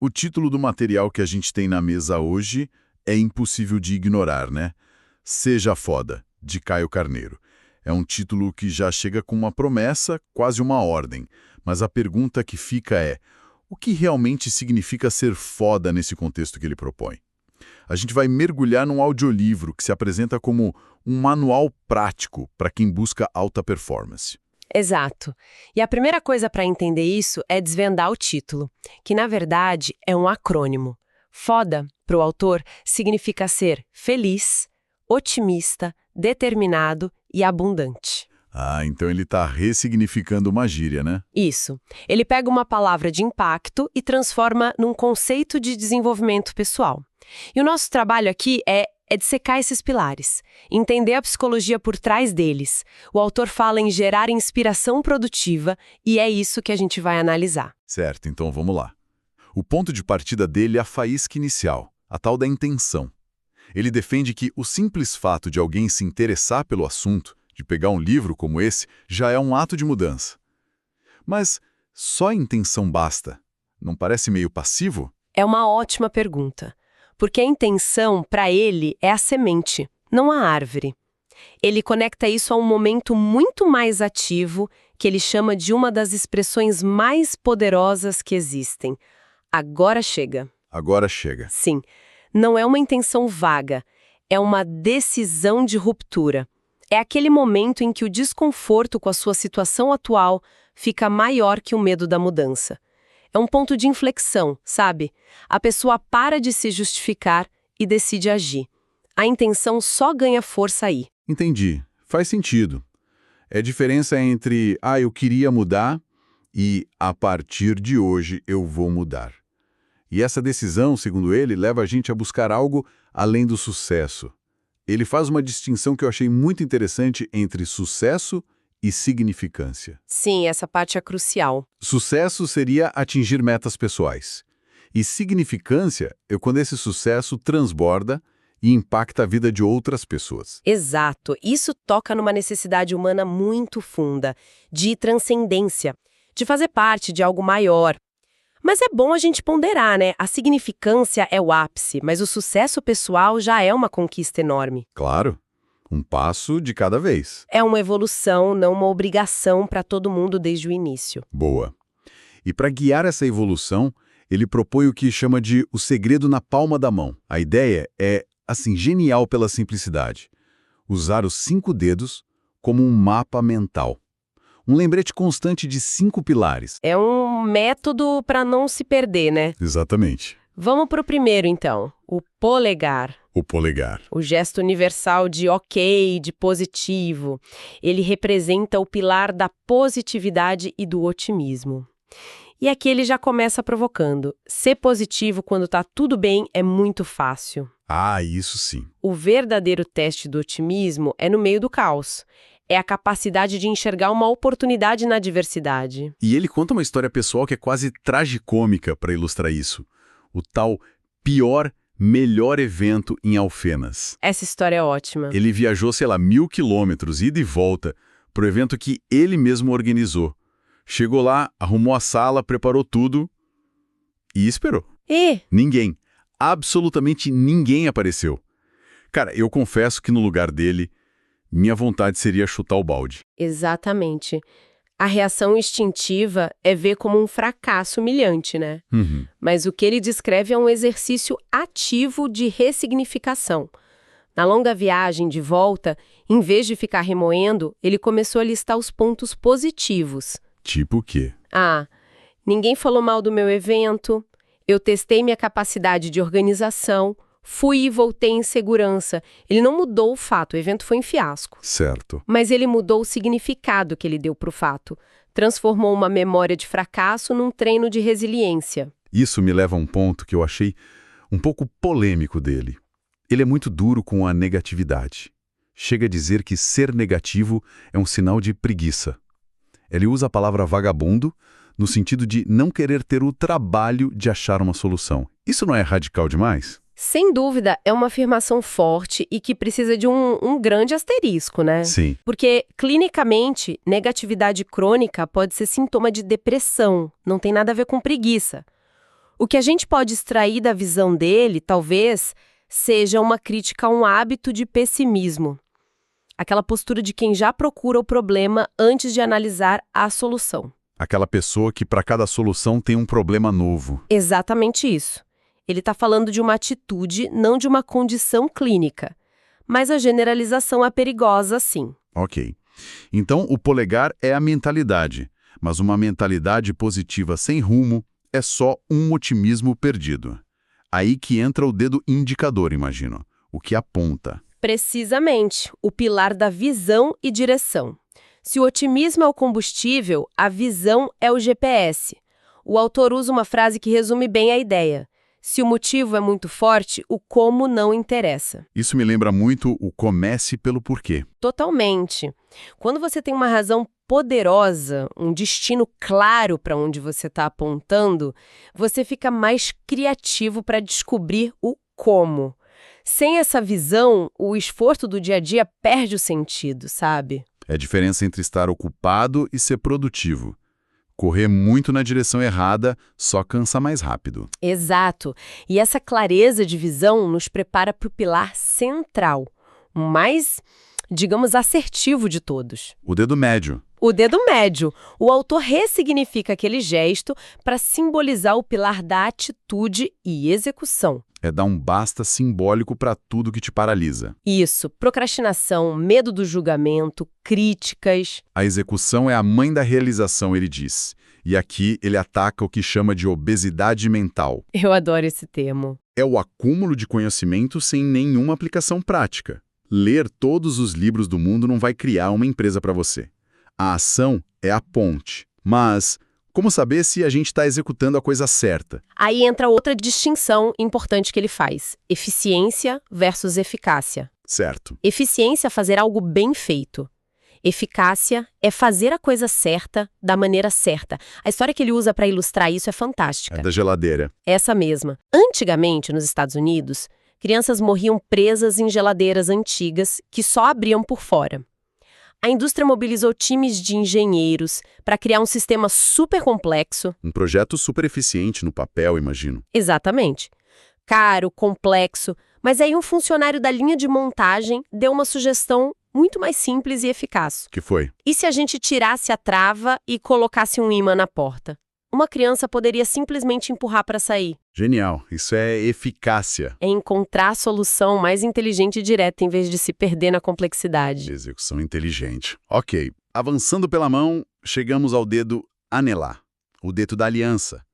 O título do material que a gente tem na mesa hoje é impossível de ignorar, né? Seja Foda, de Caio Carneiro. É um título que já chega com uma promessa, quase uma ordem. Mas a pergunta que fica é: o que realmente significa ser foda nesse contexto que ele propõe? A gente vai mergulhar num audiolivro que se apresenta como um manual prático para quem busca alta performance. Exato. E a primeira coisa para entender isso é desvendar o título, que na verdade é um acrônimo. Foda, para o autor, significa ser feliz, otimista, determinado e abundante. Ah, então ele está ressignificando uma gíria, né? Isso. Ele pega uma palavra de impacto e transforma num conceito de desenvolvimento pessoal. E o nosso trabalho aqui é dissecar esses pilares, entender a psicologia por trás deles. O autor fala em gerar inspiração produtiva e é isso que a gente vai analisar. Certo, então vamos lá. O ponto de partida dele é a faísca inicial, a tal da intenção. Ele defende que o simples fato de alguém se interessar pelo assunto, de pegar um livro como esse, já é um ato de mudança. Mas só a intenção basta? Não parece meio passivo? É uma ótima pergunta. Porque a intenção, para ele, é a semente, não a árvore. Ele conecta isso a um momento muito mais ativo, que ele chama de uma das expressões mais poderosas que existem. Agora chega. Agora chega. Sim, não é uma intenção vaga, é uma decisão de ruptura. É aquele momento em que o desconforto com a sua situação atual fica maior que o medo da mudança. É um ponto de inflexão, sabe? A pessoa para de se justificar e decide agir. A intenção só ganha força aí. Entendi. Faz sentido. É a diferença entre eu queria mudar e a partir de hoje eu vou mudar. E essa decisão, segundo ele, leva a gente a buscar algo além do sucesso. Ele faz uma distinção que eu achei muito interessante entre sucesso e significância. Sim, essa parte é crucial. Sucesso seria atingir metas pessoais. E significância é quando esse sucesso transborda e impacta a vida de outras pessoas. Exato. Isso toca numa necessidade humana muito funda, de transcendência, de fazer parte de algo maior. Mas é bom a gente ponderar, né? A significância é o ápice, mas o sucesso pessoal já é uma conquista enorme. Claro. Um passo de cada vez. É uma evolução, não uma obrigação para todo mundo desde o início. Boa. E para guiar essa evolução, ele propõe o que chama de o segredo na palma da mão. A ideia é, assim, genial pela simplicidade. Usar os 5 dedos como um mapa mental. Um lembrete constante de 5 pilares. É um método para não se perder, né? Exatamente. Vamos para o primeiro, então. O polegar. O polegar. O gesto universal de ok, de positivo. Ele representa o pilar da positividade e do otimismo. E aqui ele já começa provocando. Ser positivo quando tá tudo bem é muito fácil. Ah, isso sim. O verdadeiro teste do otimismo é no meio do caos. É a capacidade de enxergar uma oportunidade na adversidade. E ele conta uma história pessoal que é quase tragicômica para ilustrar isso. O tal pior, melhor evento em Alfenas. Essa história é ótima. Ele viajou, 1.000 quilômetros, ida e volta, para o evento que ele mesmo organizou. Chegou lá, arrumou a sala, preparou tudo e esperou. E? Ninguém, absolutamente ninguém apareceu. Cara, eu confesso que no lugar dele, minha vontade seria chutar o balde. Exatamente. A reação instintiva é ver como um fracasso humilhante, né? Mas o que ele descreve é um exercício ativo de ressignificação. Na longa viagem de volta, em vez de ficar remoendo, ele começou a listar os pontos positivos. Tipo o quê? Ninguém falou mal do meu evento, eu testei minha capacidade de organização, fui e voltei em segurança. Ele não mudou o fato, o evento foi um fiasco. Certo. Mas ele mudou o significado que ele deu para o fato. Transformou uma memória de fracasso num treino de resiliência. Isso me leva a um ponto que eu achei um pouco polêmico dele. Ele é muito duro com a negatividade. Chega a dizer que ser negativo é um sinal de preguiça. Ele usa a palavra vagabundo no sentido de não querer ter o trabalho de achar uma solução. Isso não é radical demais? Sem dúvida, é uma afirmação forte e que precisa de um grande asterisco, né? Sim. Porque, clinicamente, negatividade crônica pode ser sintoma de depressão, não tem nada a ver com preguiça. O que a gente pode extrair da visão dele, talvez, seja uma crítica a um hábito de pessimismo. Aquela postura de quem já procura o problema antes de analisar a solução. Aquela pessoa que para cada solução tem um problema novo. Exatamente isso. Ele está falando de uma atitude, não de uma condição clínica. Mas a generalização é perigosa, sim. Ok. Então, o polegar é a mentalidade, mas uma mentalidade positiva sem rumo é só um otimismo perdido. Aí que entra o dedo indicador, imagino, o que aponta. Precisamente, o pilar da visão e direção. Se o otimismo é o combustível, a visão é o GPS. O autor usa uma frase que resume bem a ideia. Se o motivo é muito forte, o como não interessa. Isso me lembra muito o comece pelo porquê. Totalmente. Quando você tem uma razão poderosa, um destino claro para onde você está apontando, você fica mais criativo para descobrir o como. Sem essa visão, o esforço do dia a dia perde o sentido, sabe? É a diferença entre estar ocupado e ser produtivo. Correr muito na direção errada só cansa mais rápido. Exato. E essa clareza de visão nos prepara para o pilar central, o mais, digamos, assertivo de todos. O dedo médio. O dedo médio. O autor ressignifica aquele gesto para simbolizar o pilar da atitude e execução. É dar um basta simbólico para tudo que te paralisa. Isso, procrastinação, medo do julgamento, críticas. A execução é a mãe da realização, ele diz. E aqui ele ataca o que chama de obesidade mental. Eu adoro esse termo. É o acúmulo de conhecimento sem nenhuma aplicação prática. Ler todos os livros do mundo não vai criar uma empresa para você. A ação é a ponte. Mas como saber se a gente está executando a coisa certa? Aí entra outra distinção importante que ele faz: eficiência versus eficácia. Certo. Eficiência é fazer algo bem feito. Eficácia é fazer a coisa certa, da maneira certa. A história que ele usa para ilustrar isso é fantástica. É da geladeira. Essa mesma. Antigamente, nos Estados Unidos, crianças morriam presas em geladeiras antigas que só abriam por fora. A indústria mobilizou times de engenheiros para criar um sistema super complexo. Um projeto super eficiente no papel, imagino. Exatamente. Caro, complexo, mas aí um funcionário da linha de montagem deu uma sugestão muito mais simples e eficaz. Que foi? E se a gente tirasse a trava e colocasse um ímã na porta? Uma criança poderia simplesmente empurrar para sair. Genial. Isso é eficácia. É encontrar a solução mais inteligente e direta em vez de se perder na complexidade. Execução inteligente. Ok. Avançando pela mão, chegamos ao dedo anelar. O dedo da aliança.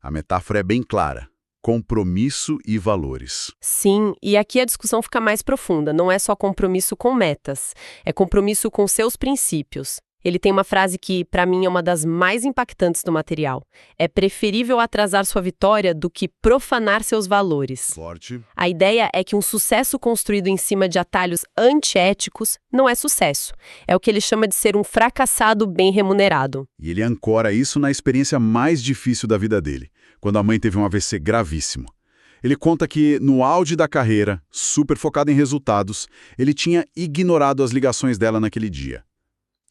A metáfora é bem clara. Compromisso e valores. Sim, e aqui a discussão fica mais profunda. Não é só compromisso com metas, é compromisso com seus princípios. Ele tem uma frase que, para mim, é uma das mais impactantes do material. É preferível atrasar sua vitória do que profanar seus valores. Forte. A ideia é que um sucesso construído em cima de atalhos antiéticos não é sucesso. É o que ele chama de ser um fracassado bem remunerado. E ele ancora isso na experiência mais difícil da vida dele, quando a mãe teve um AVC gravíssimo. Ele conta que, no auge da carreira, super focado em resultados, ele tinha ignorado as ligações dela naquele dia.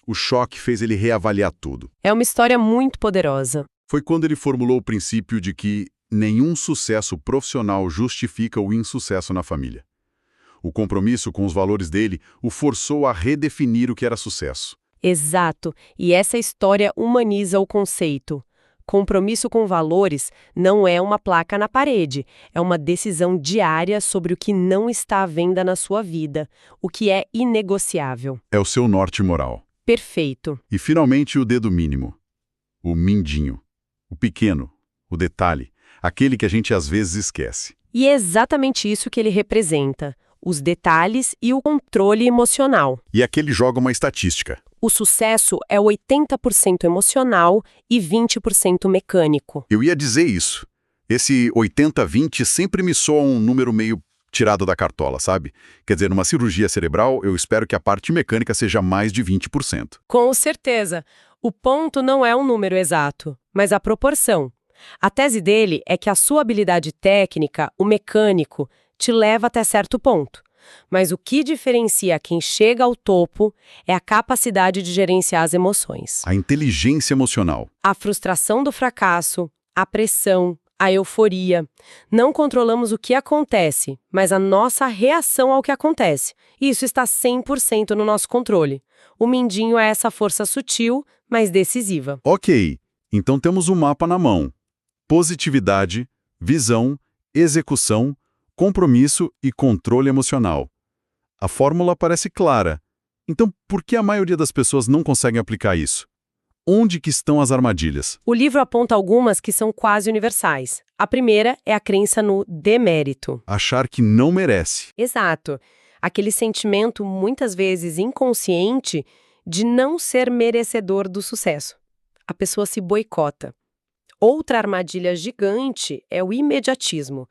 O choque fez ele reavaliar tudo. É uma história muito poderosa. Foi quando ele formulou o princípio de que nenhum sucesso profissional justifica o insucesso na família. O compromisso com os valores dele o forçou a redefinir o que era sucesso. Exato, e essa história humaniza o conceito. Compromisso com valores não é uma placa na parede, é uma decisão diária sobre o que não está à venda na sua vida, o que é inegociável. É o seu norte moral. Perfeito. E, finalmente, o dedo mínimo. O mindinho. O pequeno. O detalhe. Aquele que a gente às vezes esquece. E é exatamente isso que ele representa. Os detalhes e o controle emocional. E aqui ele joga uma estatística. O sucesso é 80% emocional e 20% mecânico. Eu ia dizer isso. Esse 80-20 sempre me soa um número meio tirado da cartola, sabe? Quer dizer, numa cirurgia cerebral, eu espero que a parte mecânica seja mais de 20%. Com certeza. O ponto não é um número exato, mas a proporção. A tese dele é que a sua habilidade técnica, o mecânico, te leva até certo ponto. Mas o que diferencia quem chega ao topo é a capacidade de gerenciar as emoções. A inteligência emocional. A frustração do fracasso, a pressão, A euforia. Não controlamos o que acontece, mas a nossa reação ao que acontece. Isso está 100% no nosso controle. O mindinho é essa força sutil, mas decisiva. Ok, então temos um mapa na mão. Positividade, visão, execução, compromisso e controle emocional. A fórmula parece clara. Então, por que a maioria das pessoas não conseguem aplicar isso? Onde que estão as armadilhas? O livro aponta algumas que são quase universais. A primeira é a crença no demérito. Achar que não merece. Exato. Aquele sentimento, muitas vezes inconsciente, de não ser merecedor do sucesso. A pessoa se boicota. Outra armadilha gigante é o imediatismo.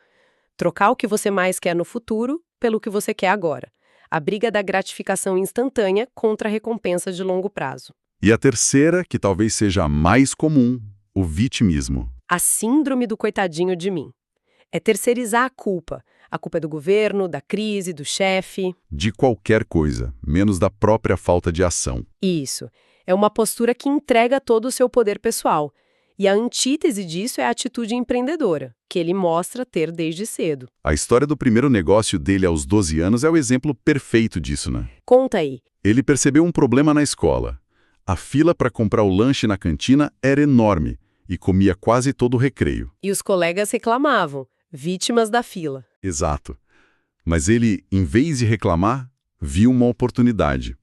Trocar o que você mais quer no futuro pelo que você quer agora. A briga da gratificação instantânea contra a recompensa de longo prazo. E a terceira, que talvez seja a mais comum, o vitimismo. A síndrome do coitadinho de mim. É terceirizar a culpa. A culpa é do governo, da crise, do chefe. De qualquer coisa, menos da própria falta de ação. Isso. É uma postura que entrega todo o seu poder pessoal. E a antítese disso é a atitude empreendedora, que ele mostra ter desde cedo. A história do primeiro negócio dele aos 12 anos é o exemplo perfeito disso, né? Conta aí. Ele percebeu um problema na escola. A fila para comprar o lanche na cantina era enorme e comia quase todo o recreio. E os colegas reclamavam, vítimas da fila. Exato. Mas ele, em vez de reclamar, viu uma oportunidade.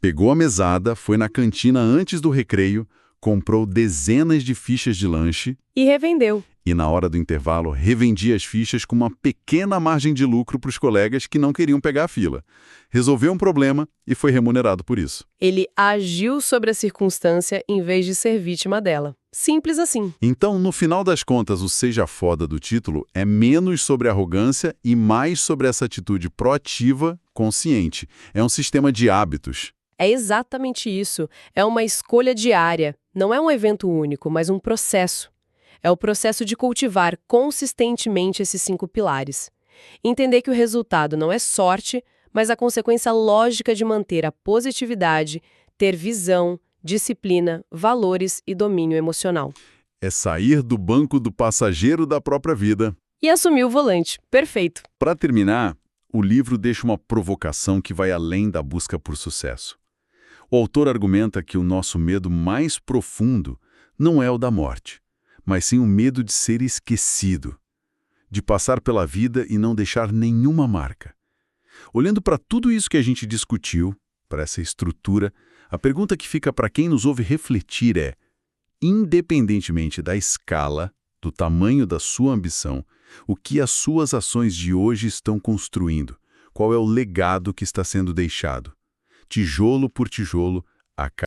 Pegou a mesada, foi na cantina antes do recreio, comprou dezenas de fichas de lanche E revendeu. e, na hora do intervalo, revendia as fichas com uma pequena margem de lucro para os colegas que não queriam pegar a fila. Resolveu um problema e foi remunerado por isso. Ele agiu sobre a circunstância em vez de ser vítima dela. Simples assim. Então, no final das contas, o Seja Foda do título é menos sobre arrogância e mais sobre essa atitude proativa, consciente. É um sistema de hábitos. É exatamente isso. É uma escolha diária. Não é um evento único, mas um processo. É o processo de cultivar consistentemente esses 5 pilares. Entender que o resultado não é sorte, mas a consequência lógica de manter a positividade, ter visão, disciplina, valores e domínio emocional. É sair do banco do passageiro da própria vida. E assumir o volante. Perfeito. Para terminar, o livro deixa uma provocação que vai além da busca por sucesso. O autor argumenta que o nosso medo mais profundo não é o da morte, mas sim o medo de ser esquecido, de passar pela vida e não deixar nenhuma marca. Olhando para tudo isso que a gente discutiu, para essa estrutura, a pergunta que fica para quem nos ouve refletir é: independentemente da escala, do tamanho da sua ambição, o que as suas ações de hoje estão construindo? Qual é o legado que está sendo deixado? Tijolo por tijolo, a